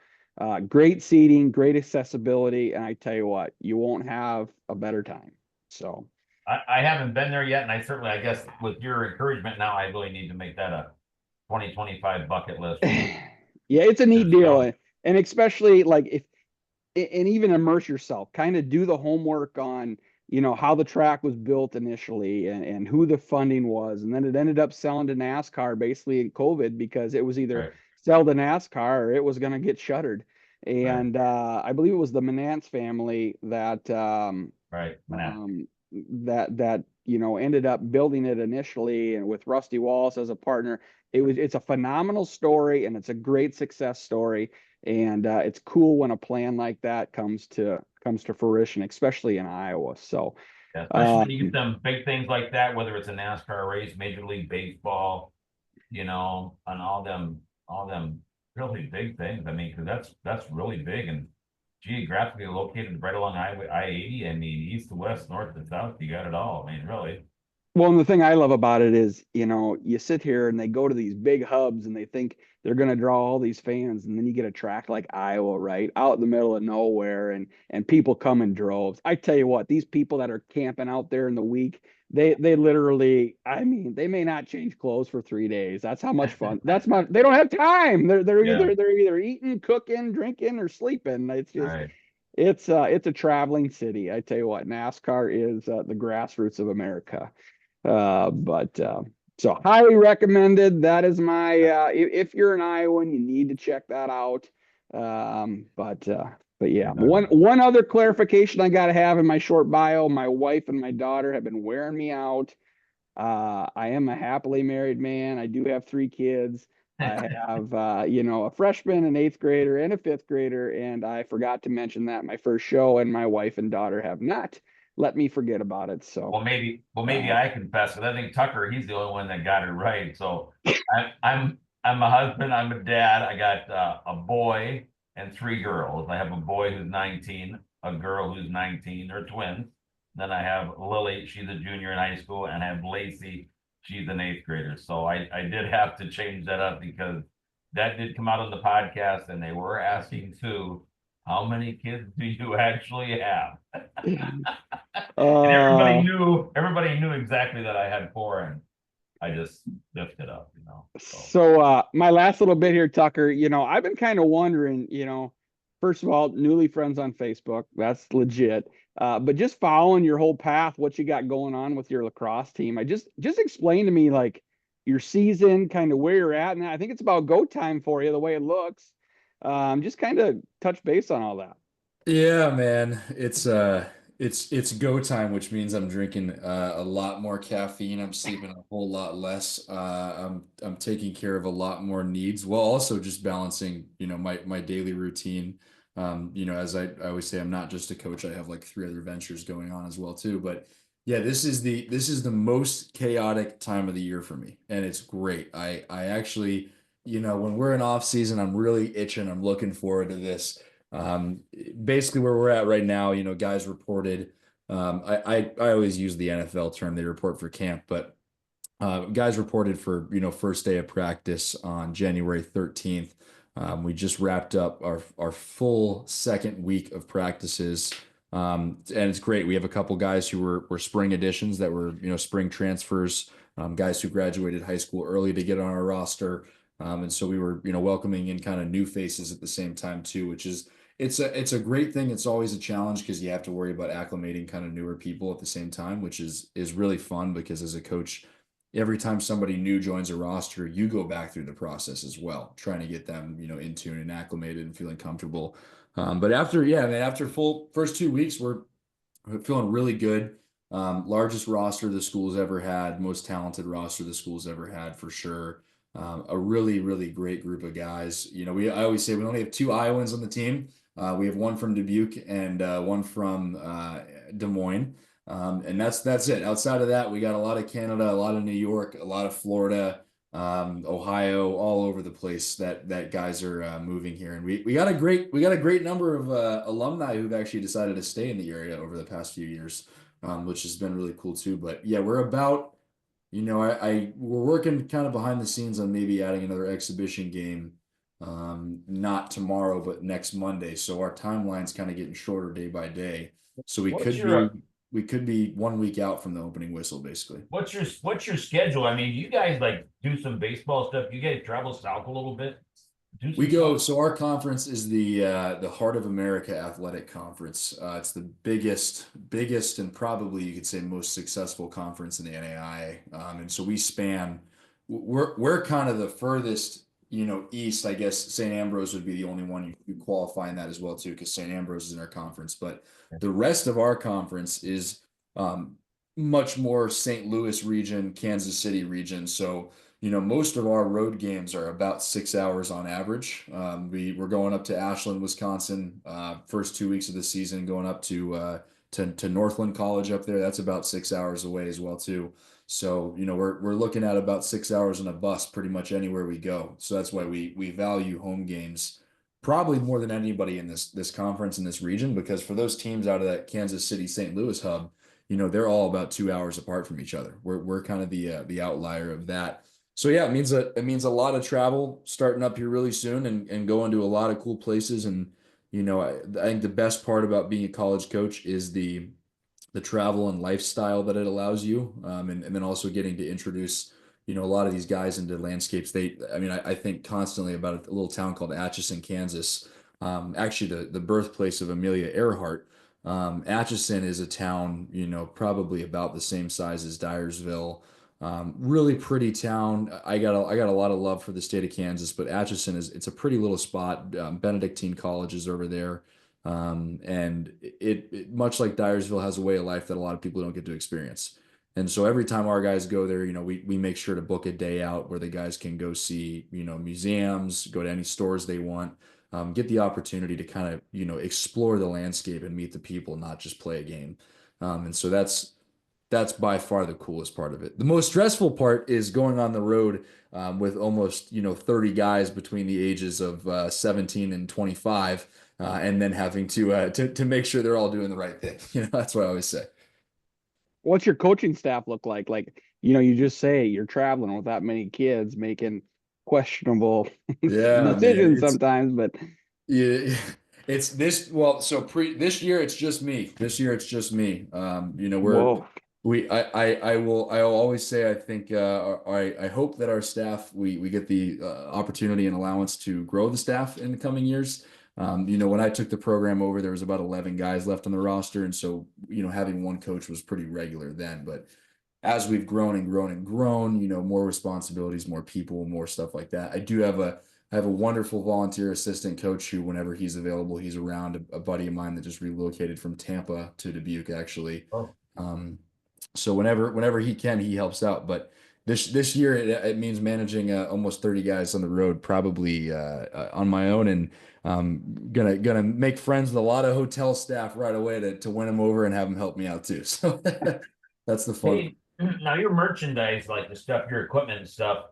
Great seating, great accessibility, and I tell you what, you won't have a better time. So I haven't been there yet, and I certainly, I guess, with your encouragement now, I really need to make that a 2025 bucket list. yeah, it's a neat Just deal. go. And especially like if and even immerse yourself, kind of do the homework on, how the track was built initially, and who the funding was. And then it ended up selling to NASCAR basically in COVID, because it was either Right, sell to NASCAR or it was going to get shuttered. right, And I believe it was the Menance family that right. Matt. ended up building it initially, and with Rusty Wallace as a partner. It's a phenomenal story, and it's a great success story. And it's cool when a plan like that comes to fruition, especially in Iowa. So Yeah, especially when you get um, them big things like that, whether it's a NASCAR race, Major League Baseball, and all them really big things. I mean, because that's really big and geographically located right along I-80. I mean, east to west, north to south, you got it all. I mean, really. well, and the thing I love about it is, you sit here and they go to these big hubs and they think they're going to draw all these fans, and then you get a track like Iowa, right out in the middle of nowhere, and people come in droves. I tell you what, these people that are camping out there in the week, they literally, I mean, they may not change clothes for 3 days. That's how much fun. They don't have time. Yeah. They're either eating, cooking, drinking, or sleeping. It's All just right. it's a traveling city. I tell you what, NASCAR is the grassroots of America. But so highly recommended. That is my if you're an Iowan, you need to check that out. But yeah, one other clarification I got to have in my short bio: my wife and my daughter have been wearing me out. I am a happily married man. I do have 3 kids. I have a freshman, an 8th grader, and a 5th grader, and I forgot to mention that my first show, and my wife and daughter have not let me forget about it. So Well, maybe I confess, because I think Tucker, he's the only one that got it right. So I'm a husband, I'm a dad. I got a boy and 3 girls. I have a boy who's 19, a girl who's 19. They're twins. Then I have Lily, she's a junior in high school, and I have Lacey, she's an 8th grader. So I did have to change that up because that did come out on the podcast, and they were asking too, how many kids do you actually have? And uh everybody knew exactly that I had 4, and I just lift it up. So So my last little bit here, Tucker, I've been kind of wondering, first of all, newly friends on Facebook, that's legit. But just following your whole path, what you got going on with your lacrosse team. I just explain to me like your season, kind of where you're at. And I think it's about go time for you, the way it looks. Just kind of touch base on all that. Yeah, man. It's go time, which means I'm drinking a lot more caffeine. I'm sleeping a whole lot less. I'm taking care of a lot more needs while also just balancing, my daily routine. As I always say, I'm not just a coach. I have like 3 other ventures going on as well too. But yeah, this is the most chaotic time of the year for me, and it's great. I actually, when we're in off season, I'm really itching. I'm looking forward to this. Um, Basically where we're at right now, guys reported. I always use the NFL term, they report for camp, but Guys reported for, first day of practice on January 13th. We just wrapped up our full second week of practices. And it's great. We have a couple guys who were spring additions that were, spring transfers, guys who graduated high school early to get on our roster. And so we were, welcoming in kind of new faces at the same time too, which is it's a great thing. It's always a challenge because you have to worry about acclimating kind of newer people at the same time, which is really fun because as a coach, every time somebody new joins a roster, you go back through the process as well, trying to get them, in tune and acclimated and feeling comfortable. But after, yeah, man, after full first 2 weeks, we're feeling really good. Largest roster the school's ever had, most talented roster the school's ever had for sure. A really, really great group of guys. I always say we only have two Iowans on the team. We have one from Dubuque and one from Des Moines. And that's it. Outside of that, we got a lot of Canada, a lot of New York, a lot of Florida, Ohio, all over the place that guys are moving here. And we got a great number of alumni who've actually decided to stay in the area over the past few years, which has been really cool too. But yeah, we're about, we're working kind of behind the scenes on maybe adding another exhibition game, not tomorrow, but next Monday. So our timeline's kind of getting shorter day by day. So we could be 1 week out from the opening whistle, basically. What's your schedule? I mean, you guys like do some baseball stuff. You guys travel south a little bit. We go. So our conference is the Heart of America Athletic Conference. It's the biggest, and probably you could say most successful conference in the NAIA. And so we span. We're kind of the furthest, east. I guess St. Ambrose would be the only one you qualify in that as well too, because St. Ambrose is in our conference. But the rest of our conference is much more St. Louis region, Kansas City region. So most of our road games are about 6 hours on average. We're going up to Ashland, Wisconsin, first 2 weeks of the season, going up to Northland College up there. That's about 6 hours away as well too. So we're looking at about 6 hours on a bus pretty much anywhere we go. So that's why we value home games probably more than anybody in this conference in this region, because for those teams out of that Kansas City St. Louis hub, they're all about 2 hours apart from each other. We're kind of the outlier of that. So yeah, it means a lot of travel starting up here really soon and going to a lot of cool places. And I think the best part about being a college coach is the travel and lifestyle that it allows you, and then also getting to introduce a lot of these guys into landscapes. I think constantly about a little town called Atchison, Kansas, actually the birthplace of Amelia Earhart. Atchison is a town, probably about the same size as Dyersville. Really pretty town. I got a lot of love for the state of Kansas, but Atchison it's a pretty little spot. Benedictine College is over there. And it much like Dyersville has a way of life that a lot of people don't get to experience. And so every time our guys go there, we make sure to book a day out where the guys can go see, museums, go to any stores they want, get the opportunity to kind of, explore the landscape and meet the people, not just play a game. And so that's by far the coolest part of it. The most stressful part is going on the road with almost 30 guys between the ages of 17 and 25, and then having to make sure they're all doing the right thing. That's what I always say. What's your coaching staff look like? Like, you just say you're traveling with that many kids making questionable Yeah, decisions man. sometimes, but Yeah, it's this. Well, so this year it's just me. This year it's just me. whoa. I'll always say I think I hope that our staff we get the opportunity and allowance to grow the staff in the coming years. When I took the program over, there was about 11 guys left on the roster, and so having one coach was pretty regular then. But as we've grown and grown and grown, more responsibilities, more people, more stuff like that. I have a wonderful volunteer assistant coach who, whenever he's available, he's around. A buddy of mine that just relocated from Tampa to Dubuque, actually. Oh. So whenever he can, he helps out. But this year it means managing almost 30 guys on the road, probably on my own, and gonna make friends with a lot of hotel staff right away to win them over and have them help me out too. So that's the fun. Hey, now your merchandise, like the stuff, your equipment and stuff.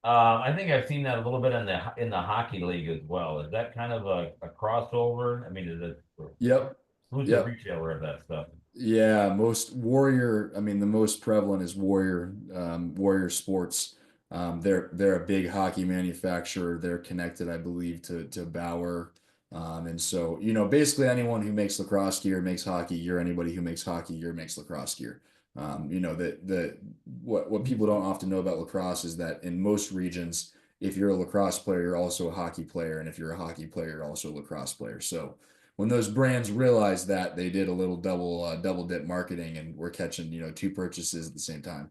I think I've seen that a little bit in the hockey league as well. Is that kind of a crossover? I mean, is it Yep. who's the Yep. retailer of that stuff? Yeah, most warrior, I mean, the most prevalent is warrior sports. They're a big hockey manufacturer. They're connected, I believe, to Bauer. And so, basically anyone who makes lacrosse gear makes hockey gear. Anybody who makes hockey gear makes lacrosse gear. What people don't often know about lacrosse is that in most regions, if you're a lacrosse player, you're also a hockey player, and if you're a hockey player, you're also a lacrosse player. So when those brands realized that, they did a little double dip marketing, and we're catching two purchases at the same time.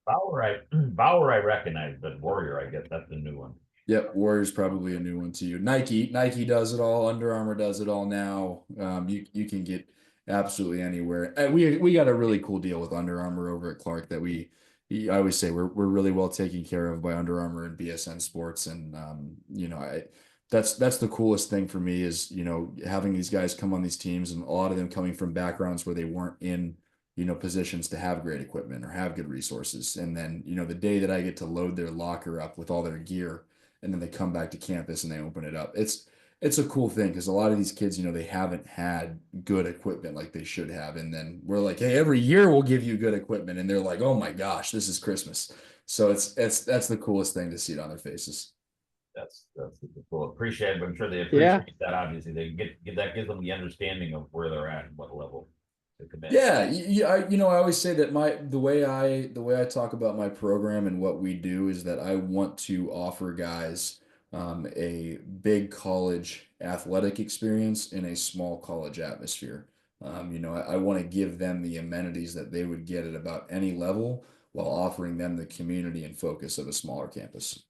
Bauer I recognize, but Warrior, I guess that's the new one. Yep, Warrior's probably a new one to you. Nike does it all. Under Armour does it all now. You can get absolutely anywhere. We got a really cool deal with Under Armour over at Clark that I always say we're really well taken care of by Under Armour and BSN Sports, and that's the coolest thing for me is having these guys come on these teams, and a lot of them coming from backgrounds where they weren't in positions to have great equipment or have good resources, and then the day that I get to load their locker up with all their gear, and then they come back to campus and they open it up. It's a cool thing because a lot of these kids, they haven't had good equipment like they should have. And then we're like, hey, every year we'll give you good equipment. And they're like, oh my gosh, this is Christmas. So that's the coolest thing to see it on their faces. That's super cool. Appreciate it. But I'm sure they Yeah. appreciate that. Obviously, they get that gives them the understanding of where they're at and what level to commit. Yeah, I always say that the way I talk about my program and what we do is that I want to offer guys a big college athletic experience in a small college atmosphere. I want to give them the amenities that they would get at about any level while offering them the community and focus of a smaller campus.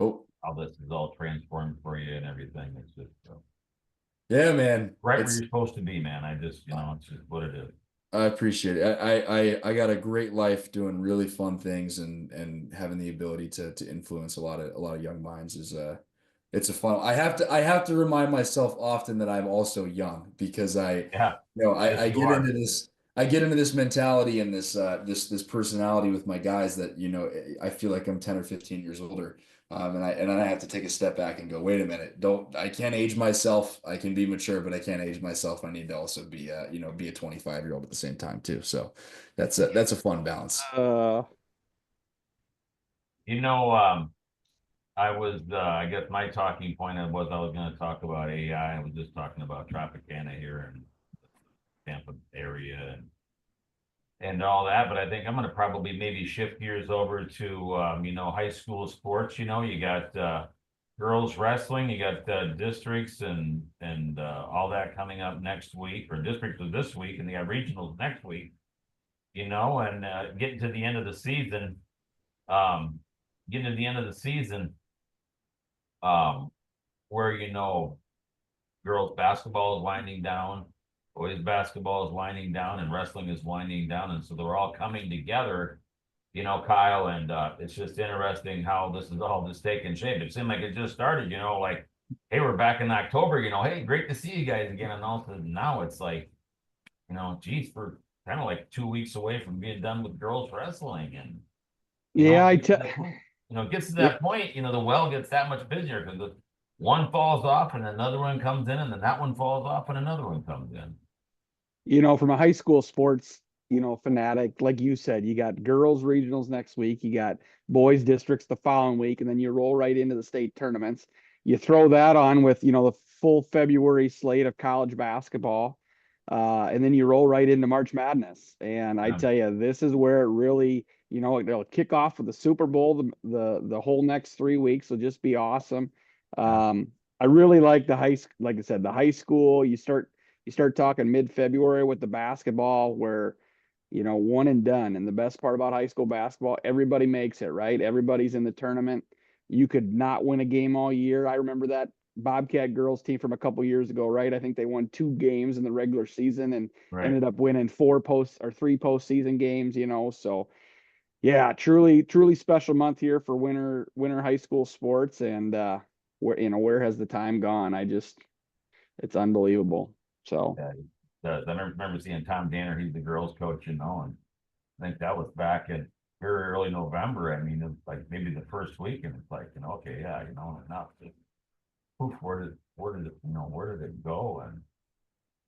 Oh, How this is all transformed for you and everything. It's just yeah, man. right where you're supposed to be, man. I just, it's just what it is. I appreciate it. I got a great life doing really fun things, and having the ability to influence a lot of young minds is it's a fun. I have to remind myself often that I'm also young because Yeah, yes, I you get are. into this mentality and this personality with my guys that I feel like I'm 10 or 15 years older. And I have to take a step back and go, wait a minute, I can't age myself. I can be mature, but I can't age myself. I need to also be be a 25-year-old at the same time too. So that's a fun balance. Uh, You know, I guess my talking point was I was going to talk about AI. I was just talking about Tropicana here in Tampa area and all that. But I think I'm going to probably maybe shift gears over to, high school sports. You got girls wrestling, you got districts and all that coming up next week, or districts of this week, and they got regionals next week. And getting to the end of the season, um, getting to the end of the season, um, where girls basketball is winding down, boys basketball is winding down, and wrestling is winding down, and so they're all coming together, Kyle, and it's just interesting how this is all just taking shape. It seemed like it just started, like, hey, we're back in October, hey, great to see you guys again, and all of a sudden now it's like, geez, we're kind of like 2 weeks away from being done with girls wrestling, and yeah, it gets to that point, it gets to yeah, that point, the well gets that much busier because the one falls off and another one comes in, and then that one falls off and another one comes in. from a high school sports, fanatic, like you said, you got girls regionals next week, you got boys districts the following week, and then you roll right into the state tournaments. You throw that on with, the full February slate of college basketball. And then you roll right into March Madness. And I Yeah. tell you, this is where it really, they'll kick off with the Super Bowl. The whole next 3 weeks will just be awesome. Yeah. I really like like I said, the high school. You start talking mid-February with the basketball where, one and done. And the best part about high school basketball, everybody makes it, right? Everybody's in the tournament. You could not win a game all year. I remember that Bobcat girls team from a couple years ago, right? I think they won 2 games in the regular season and Right. ended up winning 3 postseason games, So yeah, truly, truly special month here for winter high school sports. And where has the time gone? It's unbelievable. So Yeah, he does. I remember seeing Tom Danner, he's the girls coach, and I think that was back in very early November. I mean, it was like maybe the first week, and it's like, okay, yeah, and now it's just poof, where did it go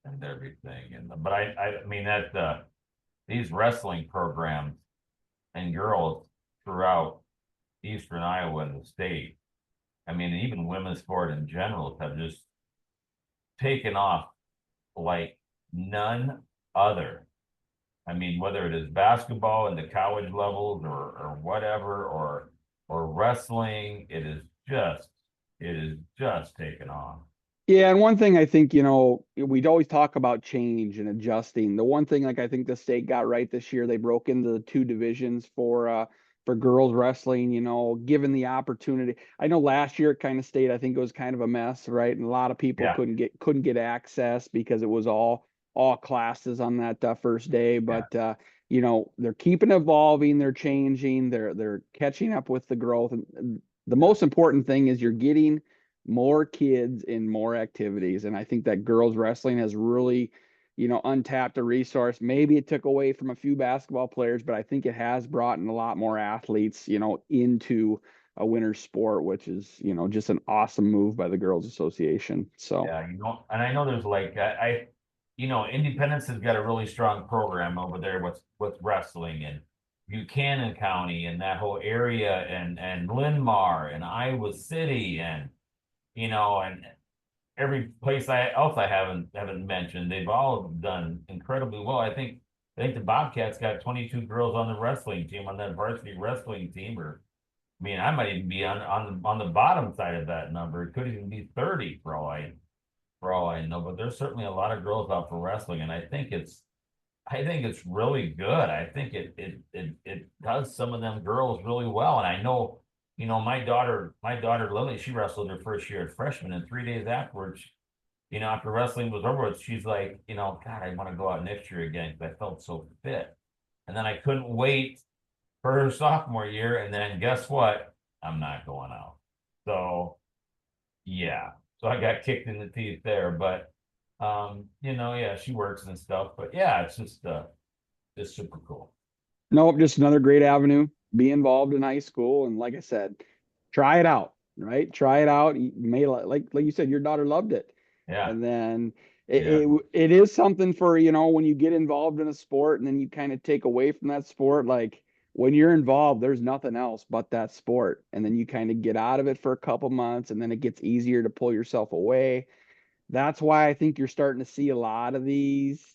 and everything. But I mean that these wrestling programs and girls throughout Eastern Iowa and the state, I mean, even women's sport in general have just taken off like none other. I mean, whether it is basketball in the college levels or whatever, or wrestling, it is just taken off. Yeah, and one thing I think, we'd always talk about change and adjusting. The one thing, like, I think the state got right this year, they broke into the two divisions for girls wrestling, given the opportunity. I know last year it kind of stayed, I think it was kind of a mess, right? And a lot of people Yeah, couldn't get access because it was all classes on that first day. yeah, But they're keeping evolving, they're changing, they're catching up with the growth. And the most important thing is you're getting more kids in more activities. And I think that girls wrestling has really, untapped a resource. Maybe it took away from a few basketball players, but I think it has brought in a lot more athletes, into a winter sport, which is, just an awesome move by the Girls Association. So, yeah. And I know there's like Independence has got a really strong program over there with wrestling and Buchanan County and that whole area and Linn-Mar and Iowa City and every place I haven't mentioned, they've all done incredibly well. I think the Bobcats got 22 girls on the wrestling team, on that varsity wrestling team, or I mean, I might even be on the bottom side of that number. It could even be 30 for all I know. But there's certainly a lot of girls out for wrestling, and I think it's really good. I think it does some of them girls really well. And I know, my daughter Lily, she wrestled her first year as freshman, and 3 days afterwards, after wrestling was over with, she's like, God, I want to go out next year again because I felt so fit. And then I couldn't wait for her sophomore year, and then guess what? I'm not going out. So yeah. So I got kicked in the teeth there, but yeah, she works and stuff. But yeah, it's just super cool. nope, just another great avenue. Be involved in high school. And like I said, try it out, right? Try it out. You may like you said, your daughter loved it. Yeah, And then it, yeah, it it is something for, when you get involved in a sport and then you kind of take away from that sport, like when you're involved, there's nothing else but that sport. And then you kind of get out of it for a couple months and then it gets easier to pull yourself away. That's why I think you're starting to see a lot of these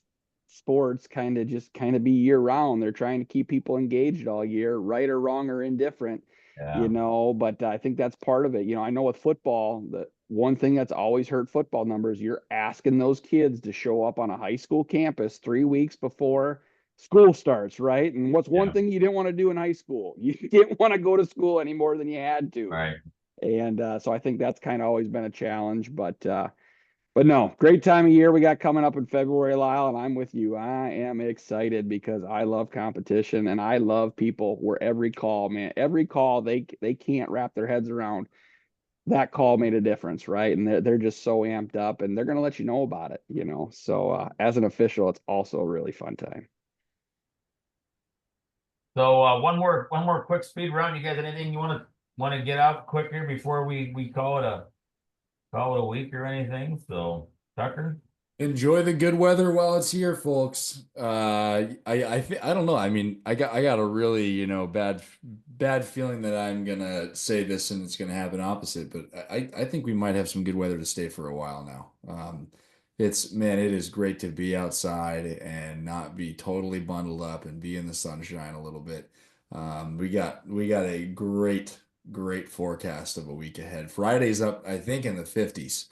sports kind of be year round. They're trying to keep people engaged all year, right or wrong or indifferent, yeah, but I think that's part of it. I know with football, the one thing that's always hurt football numbers, you're asking those kids to show up on a high school campus 3 weeks before school starts, right? And what's one yeah. thing you didn't want to do in high school? You didn't want to go to school any more than you had to. Right. And so I think that's kind of always been a challenge, but no, great time of year we got coming up in February, Lyle, and I'm with you. I am excited because I love competition and I love people where every call, man, every call they can't wrap their heads around. That call made a difference, right? And they're just so amped up and they're gonna let you know about it. So as an official, it's also a really fun time. So one more quick speed round. You guys, anything you want to get out quick here before we call it a week or anything? So Tucker. Enjoy the good weather while it's here, folks. I don't know. I mean, I got a really, bad feeling that I'm gonna say this and it's gonna happen opposite, but I think we might have some good weather to stay for a while now. It is great to be outside and not be totally bundled up and be in the sunshine a little bit. We got a great forecast of a week ahead. Friday's up, I think, in the 50s.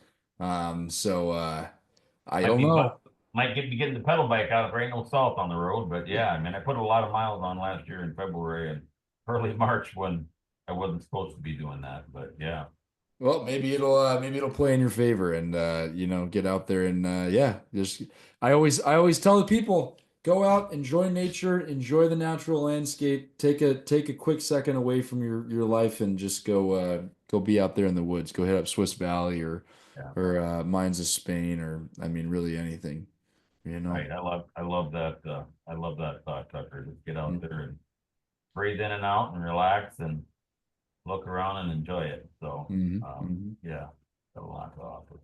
I Might don't be know. might get me getting the pedal bike out if there ain't no salt on the road. But yeah, I mean, I put a lot of miles on last year in February and early March when I wasn't supposed to be doing that. But yeah, Well, maybe it'll play in your favor and get out there and yeah, just I always tell the people go out, enjoy nature, enjoy the natural landscape, take a quick second away from your life and just go be out there in the woods. Go hit up Swiss Valley yeah, or Mines of Spain or I mean really anything, you know. right. I love that thought, Tucker. Just get out there and breathe in and out and relax and look around and enjoy it. So Mm-hmm. Mm-hmm. yeah, got a lot to offer.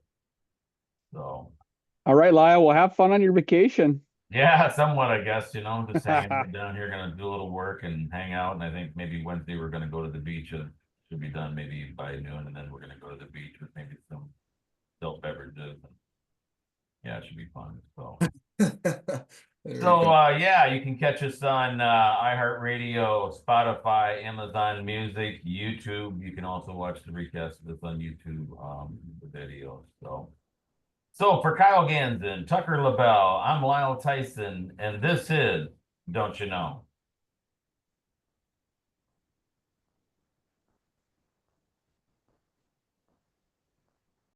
All right, Lyle, well, have fun on your vacation. Yeah, somewhat, I guess, just hanging out down here, gonna do a little work and hang out, and I think maybe Wednesday we're gonna go to the beach, should be done maybe by noon, and then we're gonna go to the beach with maybe some adult beverages, and yeah, it should be fun, so. There we So, go. yeah, you can catch us on, iHeartRadio, Spotify, Amazon Music, YouTube. You can also watch the recast of this on YouTube, the video, so. So for Kyle Ganson, Tucker LaBelle, I'm Lyle Tyson, and this is Don't You Know?